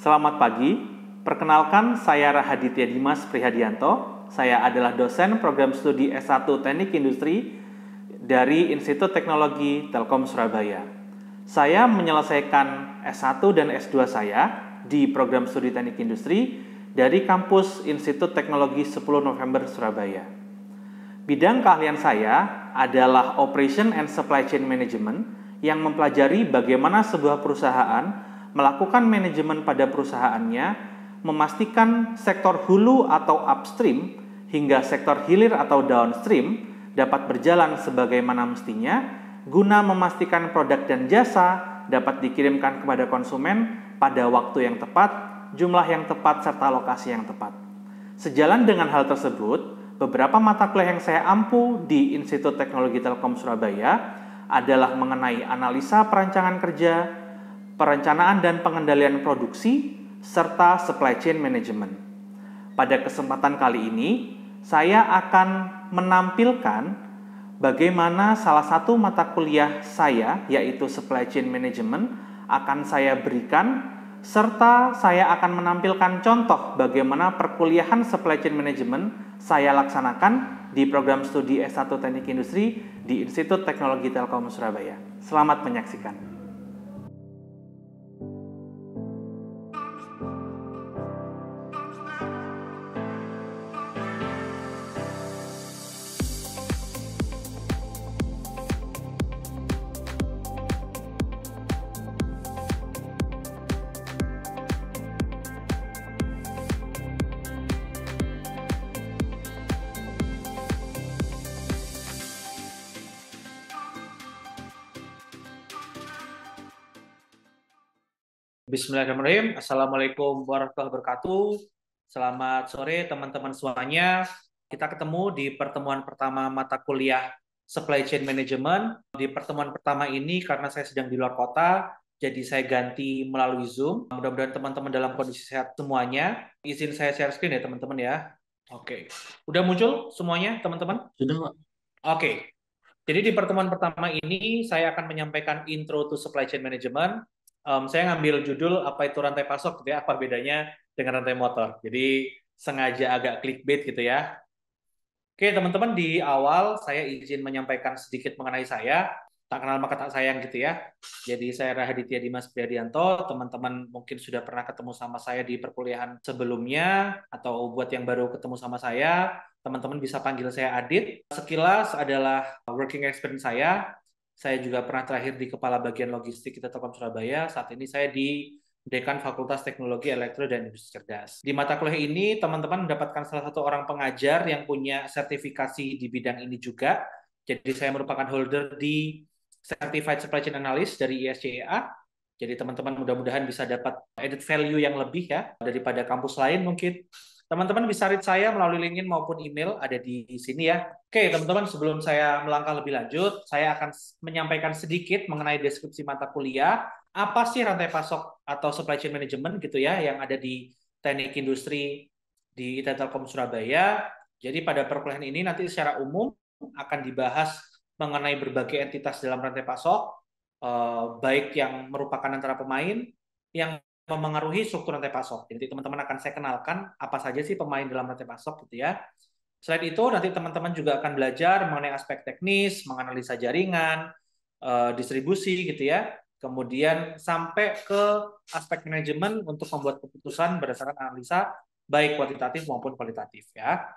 Selamat pagi, perkenalkan saya Rahaditya Dimas Prihadianto. Saya adalah dosen program studi S1 Teknik Industri dari Institut Teknologi Telkom Surabaya. Saya menyelesaikan S1 dan S2 saya di program studi Teknik Industri dari kampus Institut Teknologi 10 November Surabaya. Bidang keahlian saya adalah Operation and Supply Chain Management yang mempelajari bagaimana sebuah perusahaan melakukan manajemen pada perusahaannya, memastikan sektor hulu atau upstream hingga sektor hilir atau downstream dapat berjalan sebagaimana mestinya, guna memastikan produk dan jasa dapat dikirimkan kepada konsumen pada waktu yang tepat, jumlah yang tepat, serta lokasi yang tepat. Sejalan dengan hal tersebut, beberapa mata kuliah yang saya ampu di Institut Teknologi Telkom Surabaya adalah mengenai analisa perancangan kerja, perencanaan dan pengendalian produksi, serta supply chain management. Pada kesempatan kali ini, saya akan menampilkan bagaimana salah satu mata kuliah saya, yaitu supply chain management, akan saya berikan, serta saya akan menampilkan contoh bagaimana perkuliahan supply chain management saya laksanakan di program studi S1 Teknik Industri di Institut Teknologi Telkom Surabaya. Selamat menyaksikan. Bismillahirrahmanirrahim. Assalamualaikum warahmatullahi wabarakatuh. Selamat sore teman-teman semuanya. Kita ketemu di pertemuan pertama mata kuliah Supply Chain Management. Di pertemuan pertama ini karena saya sedang di luar kota, jadi saya ganti melalui Zoom. Mudah-mudahan teman-teman dalam kondisi sehat semuanya. Izin saya share screen ya teman-teman ya. Oke. Udah muncul semuanya teman-teman? Sudah, Pak. Oke. Jadi di pertemuan pertama ini saya akan menyampaikan intro to supply chain management. Saya ngambil judul apa itu rantai pasok gitu ya, apa bedanya dengan rantai motor. Jadi sengaja agak clickbait gitu ya. Oke teman-teman, di awal saya izin menyampaikan sedikit mengenai saya. Tak kenal maka tak sayang gitu ya. Jadi saya Rahaditya Dimas Prihadianto. Teman-teman mungkin sudah pernah ketemu sama saya di perkuliahan sebelumnya, atau buat yang baru ketemu sama saya, teman-teman bisa panggil saya Adit. Sekilas adalah working experience saya. Saya juga pernah terakhir di Kepala Bagian Logistik kita Telkom Surabaya. Saat ini saya di Dekan Fakultas Teknologi Elektro dan Industri Cerdas. Di mata kuliah ini, teman-teman mendapatkan salah satu orang pengajar yang punya sertifikasi di bidang ini juga. Jadi saya merupakan holder di Certified Supply Chain Analyst dari ISCEA. Jadi teman-teman mudah-mudahan bisa dapat added value yang lebih ya daripada kampus lain mungkin. Teman-teman bisa reach saya melalui LinkedIn maupun email, ada di sini ya. Oke, teman-teman, sebelum saya melangkah lebih lanjut, saya akan menyampaikan sedikit mengenai deskripsi mata kuliah. Apa sih rantai pasok atau supply chain management gitu ya yang ada di Teknik Industri di ITB Telkom Surabaya. Jadi pada perkuliahan ini nanti secara umum akan dibahas mengenai berbagai entitas dalam rantai pasok, baik yang merupakan antara pemain yang memengaruhi struktur rantai pasok. Jadi teman-teman akan saya kenalkan apa saja sih pemain dalam rantai pasok gitu ya. Selain itu nanti teman-teman juga akan belajar mengenai aspek teknis, menganalisa jaringan, distribusi gitu ya. Kemudian sampai ke aspek manajemen untuk membuat keputusan berdasarkan analisa baik kuantitatif maupun kualitatif ya.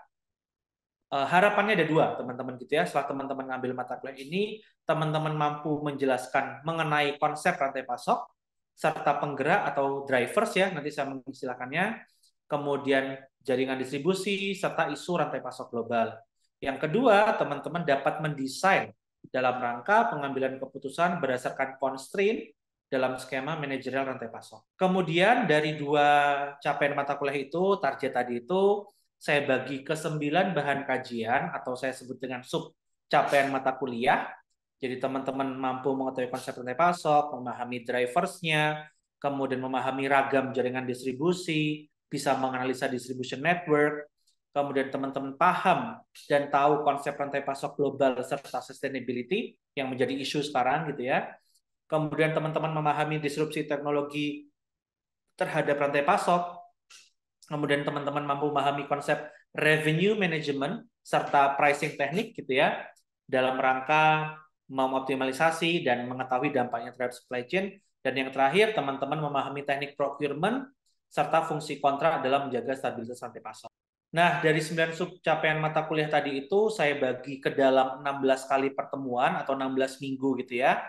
Harapannya ada dua teman-teman gitu ya. Setelah teman-teman ngambil mata kuliah ini, teman-teman mampu menjelaskan mengenai konsep rantai pasok serta penggerak atau drivers ya, nanti saya mengistilahkannya, kemudian jaringan distribusi, serta isu rantai pasok global. Yang kedua, teman-teman dapat mendesain dalam rangka pengambilan keputusan berdasarkan constraint dalam skema manajerial rantai pasok. Kemudian dari dua capaian mata kuliah itu, target tadi itu, saya bagi ke 9 bahan kajian, atau saya sebut dengan sub capaian mata kuliah. Jadi teman-teman mampu mengetahui konsep rantai pasok, memahami driversnya, kemudian memahami ragam jaringan distribusi, bisa menganalisa distribution network, kemudian teman-teman paham dan tahu konsep rantai pasok global serta sustainability yang menjadi isu sekarang gitu ya. Kemudian teman-teman memahami disrupsi teknologi terhadap rantai pasok, kemudian teman-teman mampu memahami konsep revenue management serta pricing teknik gitu ya, dalam rangka mengoptimalisasi dan mengetahui dampaknya terhadap supply chain. Dan yang terakhir, teman-teman memahami teknik procurement serta fungsi kontrak dalam menjaga stabilitas rantai pasok. Nah, dari 9 subcapaian mata kuliah tadi itu saya bagi ke dalam 16 kali pertemuan atau 16 minggu gitu ya.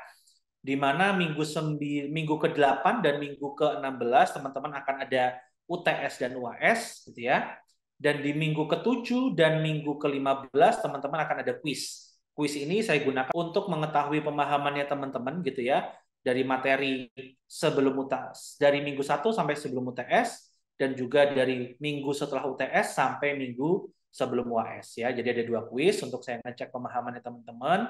Di mana minggu ke-8 dan minggu ke-16 teman-teman akan ada UTS dan UAS gitu ya. Dan di minggu ke-7 dan minggu ke-15 teman-teman akan ada kuis. Kuis ini saya gunakan untuk mengetahui pemahamannya teman-teman gitu ya, dari materi sebelum UTS, dari minggu 1 sampai sebelum UTS, dan juga dari minggu setelah UTS sampai minggu sebelum UAS ya. Jadi ada 2 kuis untuk saya ngecek pemahamannya teman-teman.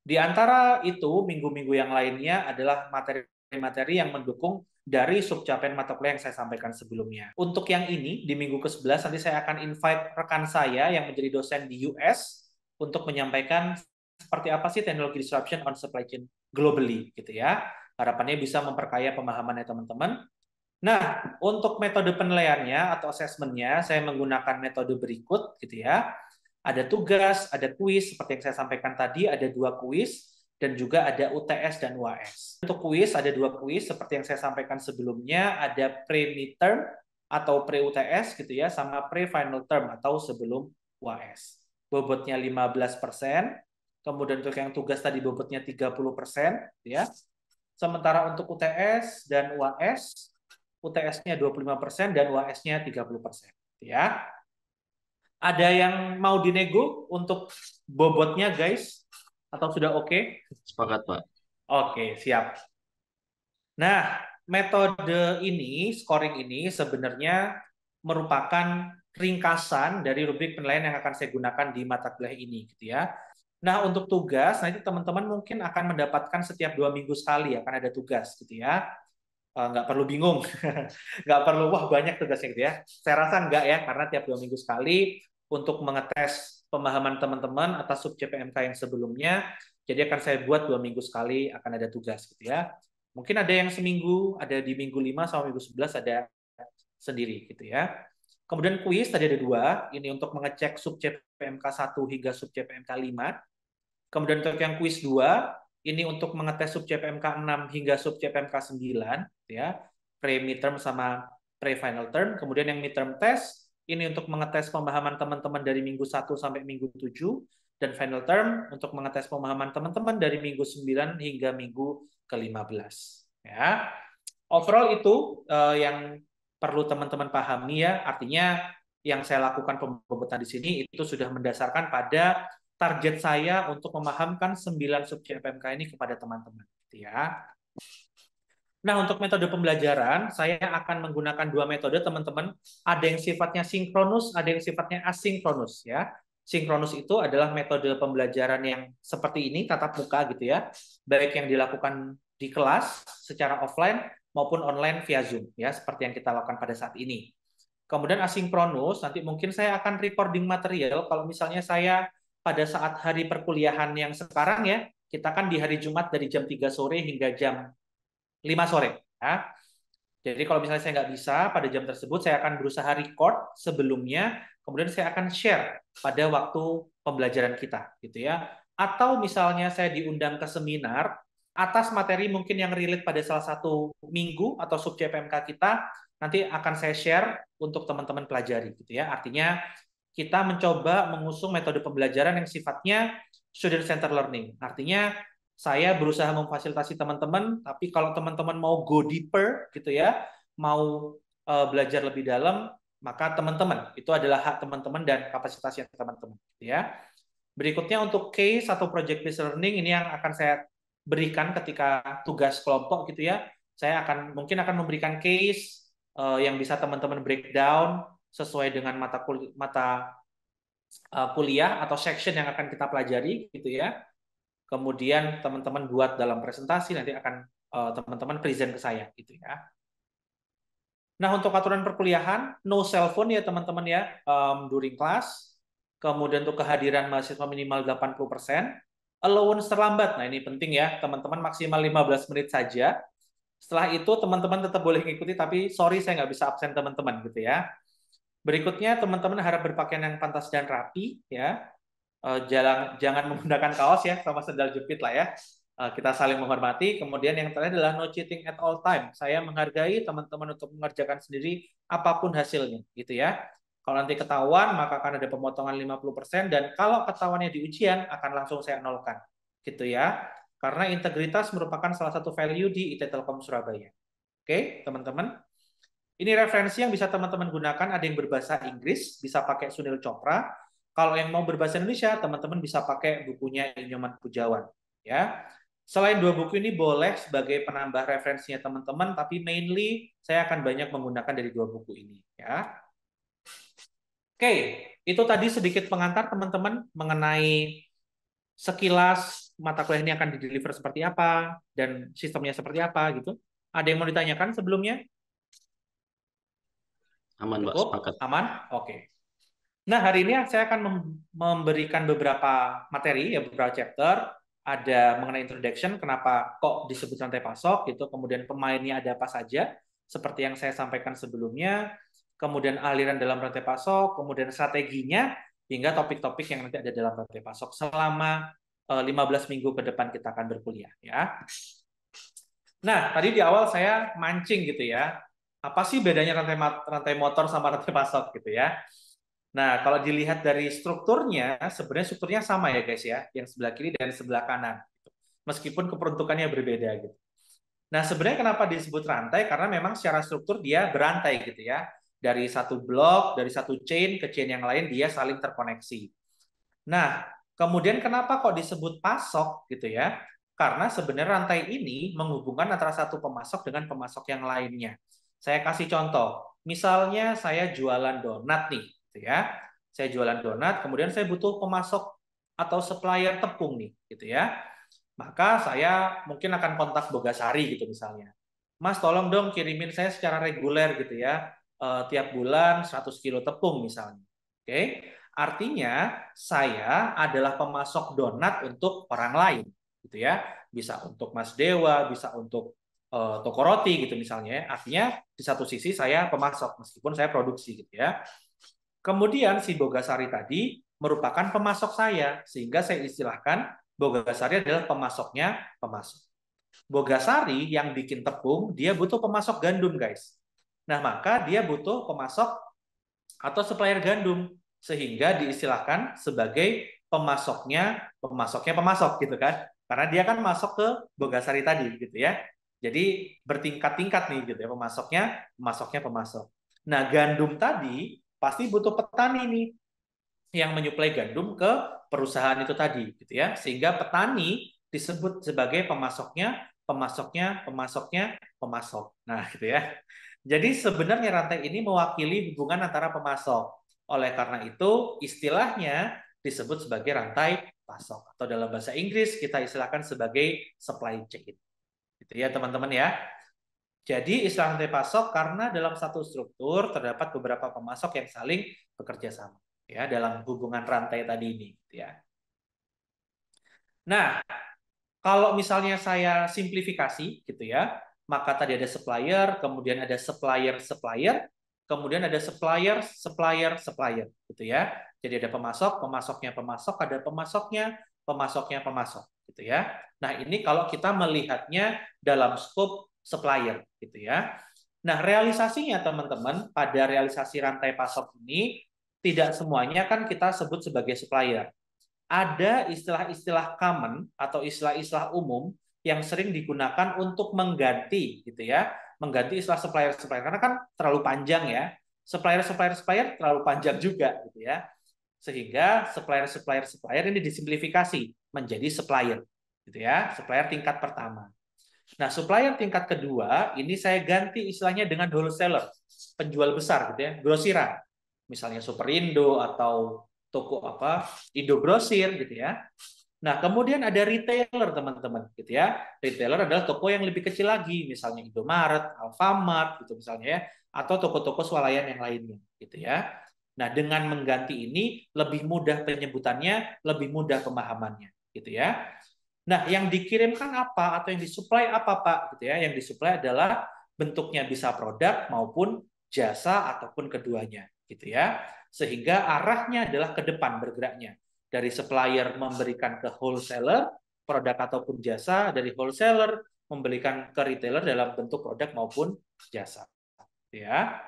Di antara itu, minggu-minggu yang lainnya adalah materi-materi yang mendukung dari subcapaian mata kuliah yang saya sampaikan sebelumnya. Untuk yang ini, di minggu ke-11, nanti saya akan invite rekan saya yang menjadi dosen di US untuk menyampaikan seperti apa sih teknologi disruption on supply chain globally, gitu ya. Harapannya bisa memperkaya pemahamannya teman-teman. Nah, untuk metode penilaiannya atau assessment-nya, saya menggunakan metode berikut, gitu ya. Ada tugas, ada kuis, seperti yang saya sampaikan tadi, ada 2 kuis, dan juga ada UTS dan UAS. Untuk kuis, ada 2 kuis, seperti yang saya sampaikan sebelumnya, ada pre-midterm atau pre-UTS, gitu ya, sama pre-final term atau sebelum UAS. Bobotnya 15%, kemudian untuk yang tugas tadi bobotnya 30%, gitu ya. Sementara untuk UTS dan UAS, UTS-nya 25% dan UAS-nya 30%. Ya. Ada yang mau dinego untuk bobotnya, guys? Atau sudah oke? Sepakat, Pak. Oke, siap. Nah, metode ini, scoring ini sebenarnya merupakan ringkasan dari rubrik penilaian yang akan saya gunakan di mata kuliah ini, gitu ya. Nah, untuk tugas, nanti teman-teman mungkin akan mendapatkan setiap 2 minggu sekali akan ada tugas, gitu ya. Nggak perlu bingung, nggak perlu wah banyak tugasnya gitu ya. Saya rasa nggak ya, karena tiap 2 minggu sekali untuk mengetes pemahaman teman-teman atas sub CPMK yang sebelumnya. Jadi akan saya buat 2 minggu sekali akan ada tugas gitu ya. Mungkin ada yang seminggu, ada di minggu 5 sampai minggu 11 ada sendiri gitu ya. Kemudian kuis tadi ada 2, ini untuk mengecek sub CPMK 1 hingga sub CPMK 5. Kemudian untuk yang kuis 2, ini untuk mengetes sub CPMK 6 hingga sub CPMK 9, ya, pre-midterm sama pre-final term. Kemudian yang midterm test, ini untuk mengetes pemahaman teman-teman dari minggu 1 sampai minggu 7, dan final term untuk mengetes pemahaman teman-teman dari minggu 9 hingga minggu ke-15. Ya. Overall itu yang perlu teman-teman pahami ya, artinya yang saya lakukan pembobotan di sini itu sudah mendasarkan pada target saya untuk memahamkan 9 sub CPMK ini kepada teman-teman. Ya. Nah, untuk metode pembelajaran, saya akan menggunakan 2 metode, teman-teman. Ada yang sifatnya sinkronus, ada yang sifatnya asinkronus. Ya. Sinkronus itu adalah metode pembelajaran yang seperti ini, tatap muka gitu ya, baik yang dilakukan di kelas secara offline maupun online via Zoom, ya, seperti yang kita lakukan pada saat ini. Kemudian asinkronus, nanti mungkin saya akan recording material kalau misalnya saya pada saat hari perkuliahan yang sekarang ya, kita kan di hari Jumat dari jam 3 sore hingga jam 5 sore. Ya. Jadi kalau misalnya saya nggak bisa pada jam tersebut, saya akan berusaha record sebelumnya, kemudian saya akan share pada waktu pembelajaran kita, gitu ya. Atau misalnya saya diundang ke seminar atas materi mungkin yang relate pada salah satu minggu atau sub CPMK kita, nanti akan saya share untuk teman-teman pelajari, gitu ya. Artinya kita mencoba mengusung metode pembelajaran yang sifatnya student center learning. Artinya saya berusaha memfasilitasi teman-teman, tapi kalau teman-teman mau go deeper gitu ya, mau belajar lebih dalam, maka teman-teman itu adalah hak teman-teman dan kapasitasnya teman-teman gitu ya. Berikutnya untuk case atau project based learning ini yang akan saya berikan ketika tugas kelompok gitu ya. Saya mungkin akan memberikan case yang bisa teman-teman breakdown sesuai dengan mata kuliah atau section yang akan kita pelajari gitu ya. Kemudian teman-teman buat dalam presentasi, nanti akan teman-teman present ke saya gitu ya. Nah, untuk aturan perkuliahan, no cell phone ya teman-teman ya during class. Kemudian untuk kehadiran mahasiswa minimal 80%. Allowance terlambat, nah ini penting ya teman-teman, maksimal 15 menit saja. Setelah itu teman-teman tetap boleh ngikuti, tapi sorry saya nggak bisa absen teman-teman gitu ya. Berikutnya teman-teman harap berpakaian yang pantas dan rapi ya. Jangan menggunakan kaos ya sama sandal jepit lah ya. Kita saling menghormati. Kemudian yang terakhir adalah no cheating at all time. Saya menghargai teman-teman untuk mengerjakan sendiri apapun hasilnya gitu ya. Kalau nanti ketahuan maka akan ada pemotongan 50% dan kalau ketahuannya di ujian akan langsung saya nolkan gitu ya. Karena integritas merupakan salah satu value di IT Telkom Surabaya. Oke, teman-teman. Ini referensi yang bisa teman-teman gunakan, ada yang berbahasa Inggris, bisa pakai Sunil Chopra. Kalau yang mau berbahasa Indonesia, teman-teman bisa pakai bukunya Inyoman Pujawan. Ya. Selain dua buku ini boleh sebagai penambah referensinya teman-teman, tapi mainly saya akan banyak menggunakan dari dua buku ini. Ya. Oke, itu tadi sedikit pengantar teman-teman mengenai sekilas mata kuliah ini akan di-deliver seperti apa, dan sistemnya seperti apa gitu. Ada yang mau ditanyakan sebelumnya? Aman, Pak, Cukup? sepakat. Aman? Oke. Nah, hari ini saya akan memberikan beberapa materi, ya beberapa chapter. Ada mengenai introduction, kenapa kok disebut rantai pasok, gitu. Kemudian pemainnya ada apa saja, seperti yang saya sampaikan sebelumnya. Kemudian aliran dalam rantai pasok, kemudian strateginya, hingga topik-topik yang nanti ada dalam rantai pasok selama 15 minggu ke depan kita akan berkuliah. Ya. Nah, tadi di awal saya mancing gitu ya. Apa sih bedanya rantai motor sama rantai pasok gitu ya? Nah, kalau dilihat dari strukturnya, sebenarnya strukturnya sama ya guys ya, yang sebelah kiri dan sebelah kanan. Meskipun keperuntukannya berbeda gitu. Nah, sebenarnya kenapa disebut rantai? Karena memang secara struktur dia berantai gitu ya. Dari satu blok, dari satu chain ke chain yang lain dia saling terkoneksi. Nah, kemudian kenapa kok disebut pasok gitu ya? Karena sebenarnya rantai ini menghubungkan antara satu pemasok dengan pemasok yang lainnya. Saya kasih contoh. Misalnya saya jualan donat nih, gitu ya. Saya jualan donat, kemudian saya butuh pemasok atau supplier tepung nih, gitu ya. Maka saya mungkin akan kontak Bogasari gitu misalnya. Mas, tolong dong kirimin saya secara reguler gitu ya. Tiap bulan 100 kilo tepung misalnya. Oke. Artinya saya adalah pemasok donat untuk orang lain gitu ya. Bisa untuk Mas Dewa, bisa untuk toko roti gitu misalnya. Artinya di satu sisi saya pemasok meskipun saya produksi gitu ya. Kemudian si Bogasari tadi merupakan pemasok saya sehingga saya istilahkan Bogasari adalah pemasoknya pemasok. Bogasari yang bikin tepung, dia butuh pemasok gandum, guys. Nah, maka dia butuh pemasok atau supplier gandum sehingga diistilahkan sebagai pemasoknya pemasok gitu kan. Karena dia kan masuk ke Bogasari tadi gitu ya. Jadi bertingkat-tingkat nih gitu ya pemasoknya pemasok. Nah, gandum tadi pasti butuh petani nih yang menyuplai gandum ke perusahaan itu tadi gitu ya. Sehingga petani disebut sebagai pemasok. Nah, gitu ya. Jadi sebenarnya rantai ini mewakili hubungan antara pemasok. Oleh karena itu, istilahnya disebut sebagai rantai pasok atau dalam bahasa Inggris kita istilahkan sebagai supply chain. Gitu ya, teman-teman ya. Jadi istilah rantai pasok karena dalam satu struktur terdapat beberapa pemasok yang saling bekerja sama ya dalam hubungan rantai tadi ini gitu ya. Nah, kalau misalnya saya simplifikasi gitu ya, maka tadi ada supplier, kemudian ada supplier, kemudian ada supplier gitu ya. Jadi ada pemasok, ada pemasok gitu ya. Nah, ini kalau kita melihatnya dalam skop supplier gitu ya. Nah, realisasinya teman-teman, pada realisasi rantai pasok ini tidak semuanya kan kita sebut sebagai supplier. Ada istilah-istilah common atau istilah-istilah umum yang sering digunakan untuk mengganti gitu ya, mengganti istilah supplier karena kan terlalu panjang ya. Supplier terlalu panjang juga gitu ya. Sehingga supplier ini disimplifikasi menjadi supplier gitu ya, supplier tingkat pertama. Nah, supplier tingkat kedua ini saya ganti istilahnya dengan wholesaler, penjual besar gitu ya, grosiran. Misalnya Superindo atau toko apa Indogrosir gitu ya. Nah, kemudian ada retailer teman-teman gitu ya. Retailer adalah toko yang lebih kecil lagi, misalnya Indomaret, Alfamart gitu misalnya ya, atau toko-toko swalayan yang lainnya gitu ya. Nah, dengan mengganti ini lebih mudah penyebutannya, lebih mudah pemahamannya gitu ya. Nah, yang dikirimkan apa atau yang disuplai apa, Pak? Gitu ya. Yang disuplai adalah bentuknya bisa produk maupun jasa ataupun keduanya, gitu ya. Sehingga arahnya adalah ke depan bergeraknya. Dari supplier memberikan ke wholesaler produk ataupun jasa, dari wholesaler memberikan ke retailer dalam bentuk produk maupun jasa, gitu ya.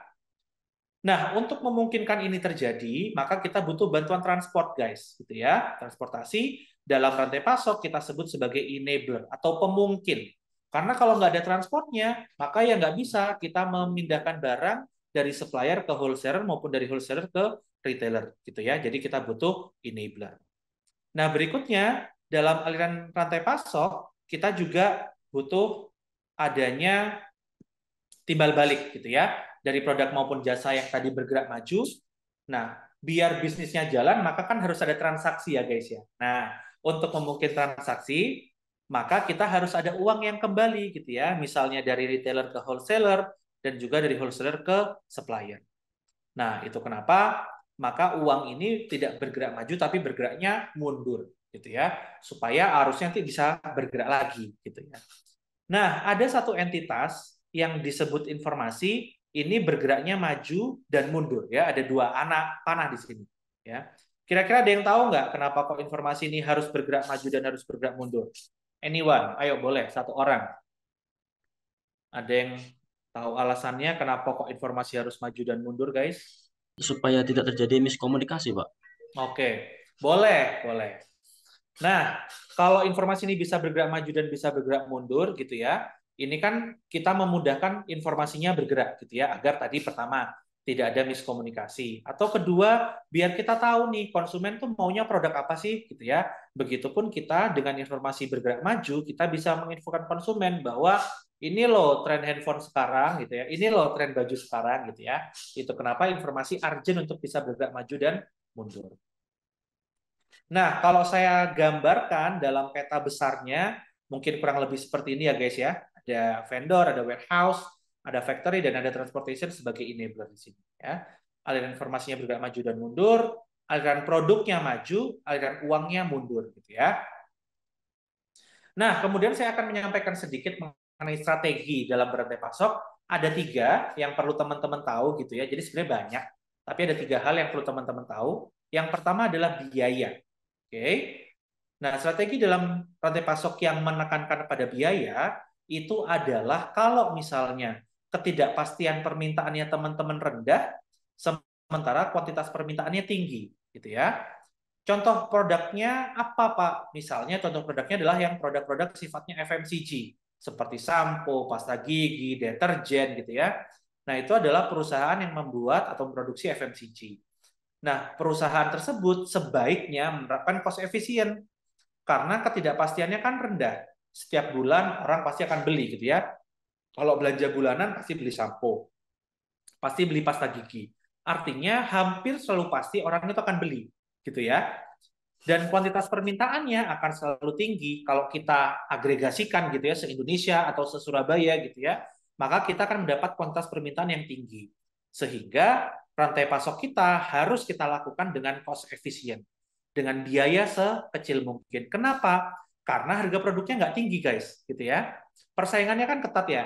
Nah, untuk memungkinkan ini terjadi, maka kita butuh bantuan transport, guys, gitu ya. Transportasi dalam rantai pasok kita sebut sebagai enabler atau pemungkin. Karena kalau nggak ada transportnya, maka ya nggak bisa kita memindahkan barang dari supplier ke wholesaler maupun dari wholesaler ke retailer, gitu ya. Jadi kita butuh enabler. Nah, berikutnya dalam aliran rantai pasok kita juga butuh adanya timbal balik, gitu ya, dari produk maupun jasa yang tadi bergerak maju. Nah, biar bisnisnya jalan, maka kan harus ada transaksi ya guys ya. Nah, untuk memungkinkan transaksi, maka kita harus ada uang yang kembali gitu ya. Misalnya dari retailer ke wholesaler, dan juga dari wholesaler ke supplier. Nah, itu kenapa maka uang ini tidak bergerak maju, tapi bergeraknya mundur gitu ya. Supaya arusnya nanti bisa bergerak lagi gitu ya. Nah, ada satu entitas yang disebut informasi ini bergeraknya maju dan mundur ya. Ada dua anak panah di sini ya. Kira-kira ada yang tahu nggak kenapa kok informasi ini harus bergerak maju dan harus bergerak mundur? Anyone? Ayo boleh satu orang. Ada yang tahu alasannya kenapa kok informasi harus maju dan mundur, guys? Supaya tidak terjadi miskomunikasi, Pak. Oke, boleh, boleh. Nah, kalau informasi ini bisa bergerak maju dan bisa bergerak mundur gitu ya, ini kan kita memudahkan informasinya bergerak gitu ya, agar tadi pertama tidak ada miskomunikasi. Atau kedua, biar kita tahu nih konsumen tuh maunya produk apa sih gitu ya. Begitupun kita dengan informasi bergerak maju, kita bisa menginfokan konsumen bahwa ini loh tren handphone sekarang gitu ya, ini loh tren baju sekarang gitu ya. Itu kenapa informasi urgent untuk bisa bergerak maju dan mundur. Nah, kalau saya gambarkan dalam peta besarnya, mungkin kurang lebih seperti ini ya guys ya. Ada vendor, ada warehouse, ada factory, dan ada transportation sebagai enabler di sini. Ya. Aliran informasinya bergerak maju dan mundur, aliran produknya maju, aliran uangnya mundur. Gitu ya. Nah, kemudian saya akan menyampaikan sedikit mengenai strategi dalam berantai pasok. Ada 3 yang perlu teman-teman tahu gitu ya. Jadi sebenarnya banyak, tapi ada 3 hal yang perlu teman-teman tahu. Yang pertama adalah biaya. Oke. Nah, strategi dalam rantai pasok yang menekankan pada biaya itu adalah kalau misalnya ketidakpastian permintaannya teman-teman rendah, sementara kuantitas permintaannya tinggi, gitu ya. Contoh produknya apa, Pak? Misalnya contoh produknya adalah yang produk-produk sifatnya FMCG, seperti sampo, pasta gigi, deterjen, gitu ya. Nah, itu adalah perusahaan yang membuat atau memproduksi FMCG. Nah, perusahaan tersebut sebaiknya menerapkan cost efisien karena ketidakpastiannya kan rendah. Setiap bulan orang pasti akan beli gitu ya. Kalau belanja bulanan pasti beli sampo, pasti beli pasta gigi. Artinya hampir selalu pasti orang itu akan beli gitu ya. Dan kuantitas permintaannya akan selalu tinggi kalau kita agregasikan gitu ya se-Indonesia atau se-Surabaya gitu ya. Maka kita akan mendapat kuantitas permintaan yang tinggi. Sehingga rantai pasok kita harus kita lakukan dengan cost efisien, dengan biaya sekecil mungkin. Kenapa? Karena harga produknya nggak tinggi, guys, gitu ya. Persaingannya kan ketat ya.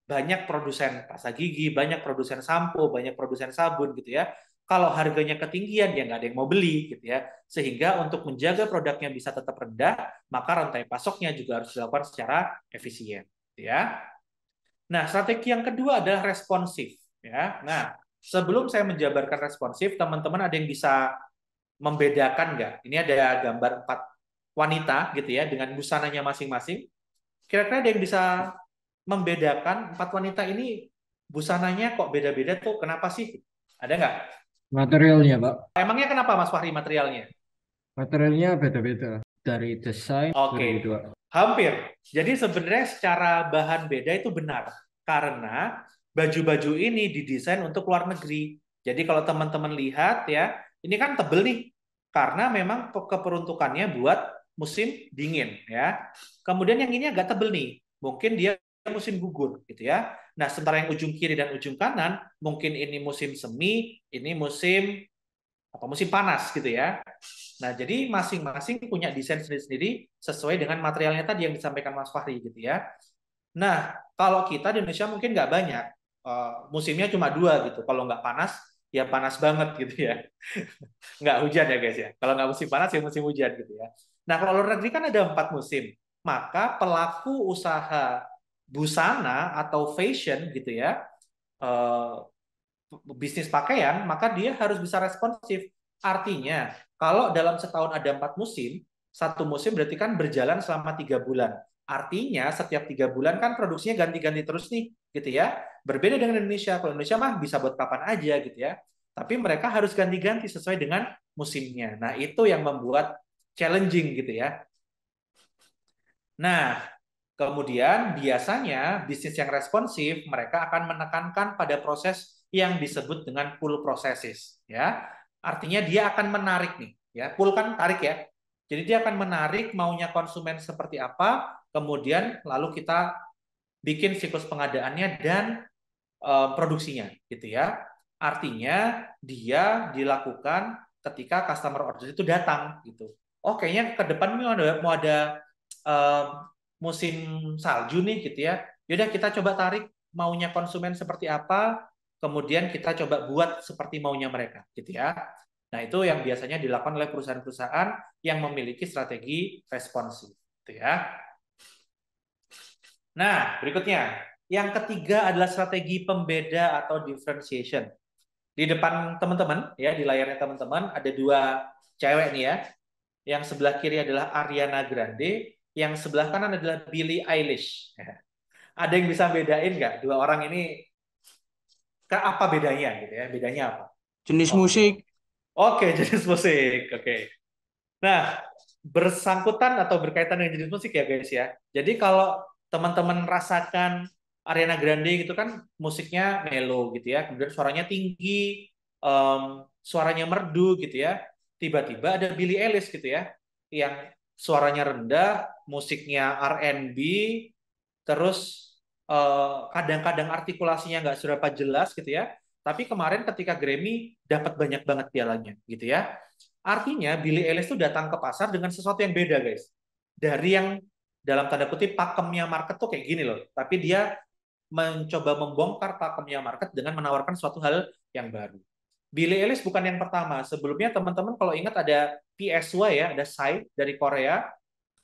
Banyak produsen pasta gigi, banyak produsen sampo, banyak produsen sabun, gitu ya. Kalau harganya ketinggian, ya nggak ada yang mau beli, gitu ya. Sehingga untuk menjaga produknya bisa tetap rendah, maka rantai pasoknya juga harus dilakukan secara efisien, gitu ya. Nah, strategi yang kedua adalah responsif, ya. Nah, sebelum saya menjabarkan responsif, teman-teman ada yang bisa membedakan nggak? Ini ada gambar 4 wanita gitu ya dengan busananya masing-masing. Kira-kira ada yang bisa membedakan 4 wanita ini busananya kok beda-beda tuh? Kenapa sih? Ada nggak? Materialnya, Pak. Emangnya kenapa Mas Fahri materialnya? Materialnya beda-beda. Dari desain, Oke, gitu, Pak. hampir. Jadi sebenarnya secara bahan beda itu benar. Karena baju-baju ini didesain untuk luar negeri. Jadi kalau teman-teman lihat ya, ini kan tebel nih. Karena memang keperuntukannya buat musim dingin ya. Kemudian yang ini agak tebel nih. Mungkin dia musim gugur gitu ya. Nah, sementara yang ujung kiri dan ujung kanan mungkin ini musim semi, ini musim musim panas gitu ya. Nah, jadi masing-masing punya desain sendiri-sendiri sesuai dengan materialnya tadi yang disampaikan Mas Fahri gitu ya. Nah, kalau kita di Indonesia mungkin nggak banyak. Musimnya cuma dua gitu. Kalau nggak panas, ya panas banget gitu ya. Nggak hujan ya guys ya. Kalau nggak musim panas, ya musim hujan gitu ya. Nah, kalau luar negeri kan ada 4 musim. Maka pelaku usaha busana atau fashion gitu ya, eh, bisnis pakaian, maka dia harus bisa responsif. Artinya, kalau dalam setahun ada 4 musim, satu musim berarti kan berjalan selama 3 bulan. Artinya setiap 3 bulan kan produksinya ganti-ganti terus nih, gitu ya. Berbeda dengan Indonesia. Kalau Indonesia mah bisa buat kapan aja gitu ya. Tapi mereka harus ganti-ganti sesuai dengan musimnya. Nah, itu yang membuat challenging gitu ya. Nah, kemudian biasanya bisnis yang responsif mereka akan menekankan pada proses yang disebut dengan pull processes ya. Artinya dia akan menarik nih ya. Pull kan tarik ya. Jadi dia akan menarik maunya konsumen seperti apa, kemudian lalu kita bikin siklus pengadaannya dan produksinya gitu ya. Artinya dia dilakukan ketika customer order itu datang gitu. Oh, kayaknya ke depan mau ada eh, musim salju nih gitu ya. Yaudah kita coba tarik maunya konsumen seperti apa, kemudian kita coba buat seperti maunya mereka gitu ya. Nah, itu yang biasanya dilakukan oleh perusahaan-perusahaan yang memiliki strategi responsif gitu ya. Nah, berikutnya. Yang ketiga adalah strategi pembeda atau differentiation. Di depan teman-teman, ya di layarnya teman-teman, ada 2 cewek nih ya. Yang sebelah kiri adalah Ariana Grande, yang sebelah kanan adalah Billie Eilish. Ada yang bisa bedain nggak? 2 orang ini apa bedanya gitu ya? Bedanya apa? Jenis Oke. musik. Oke, jenis musik. Oke. Nah, bersangkutan atau berkaitan dengan jenis musik ya guys ya. Jadi kalau teman-teman rasakan Ariana Grande gitu kan musiknya mellow gitu ya, kemudian suaranya tinggi, suaranya merdu gitu ya. Tiba-tiba ada Billie Eilish gitu ya, yang suaranya rendah, musiknya R&B, terus kadang-kadang artikulasinya nggak seberapa jelas gitu ya. Tapi kemarin ketika Grammy dapat banyak banget pialanya gitu ya. Artinya Billie Eilish tuh datang ke pasar dengan sesuatu yang beda guys. Dari yang dalam tanda kutip pakemnya market tuh kayak gini loh. Tapi dia mencoba membongkar pakemnya market dengan menawarkan suatu hal yang baru. Billie Eilish bukan yang pertama. Sebelumnya teman-teman kalau ingat ada PSY ya, ada Psy dari Korea.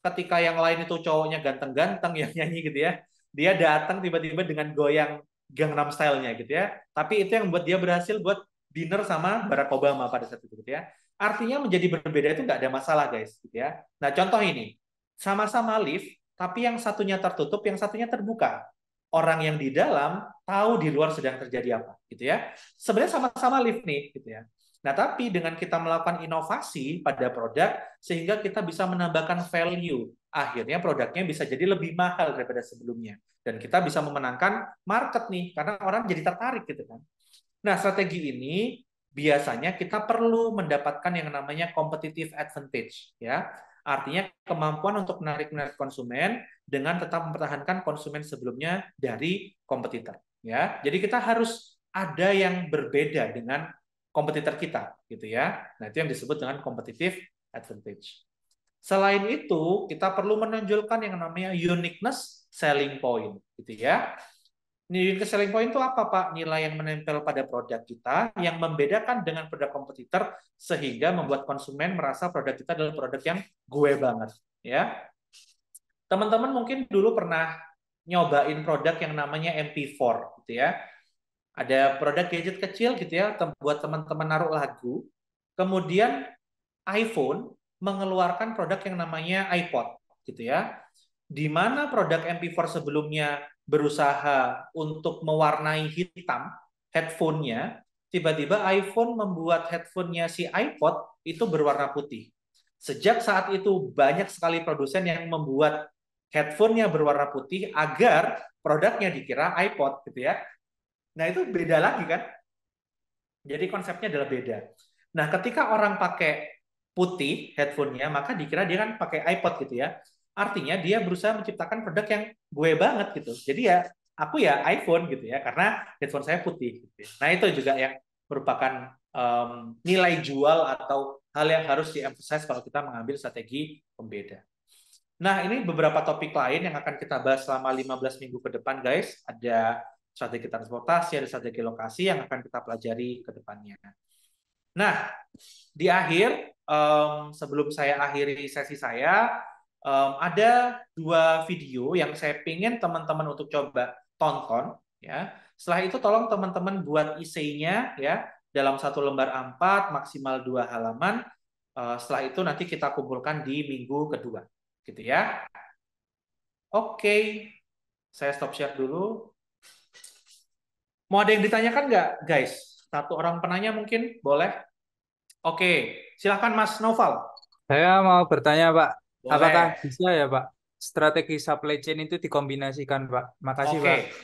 Ketika yang lain itu cowoknya ganteng-ganteng yang nyanyi gitu ya. Dia datang tiba-tiba dengan goyang Gangnam Style-nya gitu ya. Tapi itu yang membuat dia berhasil buat dinner sama Barack Obama pada saat itu gitu ya. Artinya menjadi berbeda itu nggak ada masalah guys gitu ya. Nah contoh ini, sama-sama lift, tapi yang satunya tertutup, yang satunya terbuka. Orang yang di dalam tahu di luar sedang terjadi apa gitu ya. Sebenarnya sama-sama lift nih gitu ya. Nah, tapi dengan kita melakukan inovasi pada produk, sehingga kita bisa menambahkan value. Akhirnya produknya bisa jadi lebih mahal daripada sebelumnya. Dan kita bisa memenangkan market nih, karena orang jadi tertarik gitu kan. Nah, strategi ini biasanya kita perlu mendapatkan yang namanya competitive advantage. Ya, artinya kemampuan untuk menarik konsumen dengan tetap mempertahankan konsumen sebelumnya dari kompetitor. Ya, jadi kita harus ada yang berbeda dengan kompetitor kita gitu ya. Nah, itu yang disebut dengan competitive advantage. Selain itu, kita perlu menonjolkan yang namanya uniqueness selling point gitu ya. Unique selling point itu apa, Pak? Nilai yang menempel pada produk kita yang membedakan dengan produk kompetitor sehingga membuat konsumen merasa produk kita adalah produk yang gue banget ya. Teman-teman mungkin dulu pernah nyobain produk yang namanya MP4 gitu ya. Ada produk gadget kecil gitu ya buat teman-teman naruh lagu. Kemudian iPhone mengeluarkan produk yang namanya iPod gitu ya. Di mana produk MP4 sebelumnya berusaha untuk mewarnai hitam headphone-nya, tiba-tiba iPhone membuat headphone-nya si iPod itu berwarna putih. Sejak saat itu banyak sekali produsen yang membuat headphone-nya berwarna putih agar produknya dikira iPod gitu ya. Nah, itu beda lagi kan? Jadi konsepnya adalah beda. Nah, ketika orang pakai putih headphone-nya, maka dikira dia kan pakai iPod gitu ya. Artinya dia berusaha menciptakan produk yang gue banget gitu. Jadi ya aku ya iPhone gitu ya, karena headphone saya putih. Gitu. Nah, itu juga yang merupakan nilai jual atau hal yang harus di-emphasize kalau kita mengambil strategi pembeda. Nah, ini beberapa topik lain yang akan kita bahas selama 15 minggu ke depan, guys. Ada strategi transportasi, ada strategi lokasi yang akan kita pelajari ke depannya. Nah, di akhir, sebelum saya akhiri sesi saya, ada 2 video yang saya ingin teman-teman untuk coba tonton. Ya. Setelah itu tolong teman-teman buat essay-nya ya dalam 1 lembar A4 maksimal 2 halaman. Setelah itu nanti kita kumpulkan di minggu kedua, gitu ya. Oke, saya stop share dulu. Mau ada yang ditanyakan nggak, guys? 1 orang penanya mungkin boleh. Oke, silahkan Mas Noval. Saya mau bertanya, Pak, apakah Boleh. bisa ya, Pak, strategi supply chain itu dikombinasikan, Pak? Makasih, Pak. Oke,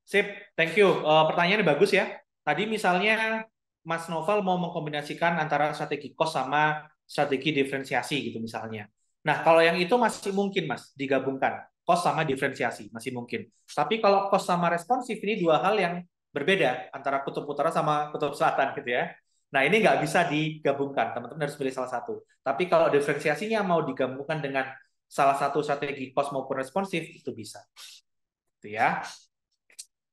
sip, thank you. Pertanyaannya bagus ya. Tadi misalnya Mas Noval mau mengkombinasikan antara strategi cost sama strategi diferensiasi gitu misalnya. Nah, kalau yang itu masih mungkin, Mas, digabungkan. Cost sama diferensiasi, masih mungkin. Tapi kalau cost sama responsif, ini 2 hal yang berbeda antara kutub utara sama kutub selatan gitu ya. Nah, ini nggak bisa digabungkan. Teman-teman harus pilih salah satu. Tapi kalau diferensiasinya mau digabungkan dengan salah satu strategi cost maupun responsif, itu bisa. Gitu ya.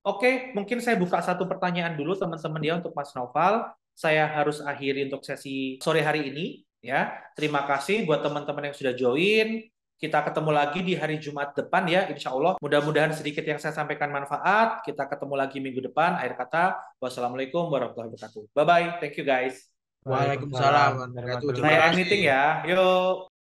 Oke, mungkin saya buka 1 pertanyaan dulu teman-teman ya untuk Mas Noval. Saya harus akhiri untuk sesi sore hari ini ya. Terima kasih buat teman-teman yang sudah join. Kita ketemu lagi di hari Jumat depan ya, insya Allah. Mudah-mudahan sedikit yang saya sampaikan manfaat. Kita ketemu lagi minggu depan. Akhir kata, wassalamualaikum warahmatullahi wabarakatuh. Bye-bye. Thank you guys. Waalaikumsalam Waalaikumsalam warahmatullahi warahmatullahi wabarakatuh. Saya Terima end kasih. meeting ya. Yuk.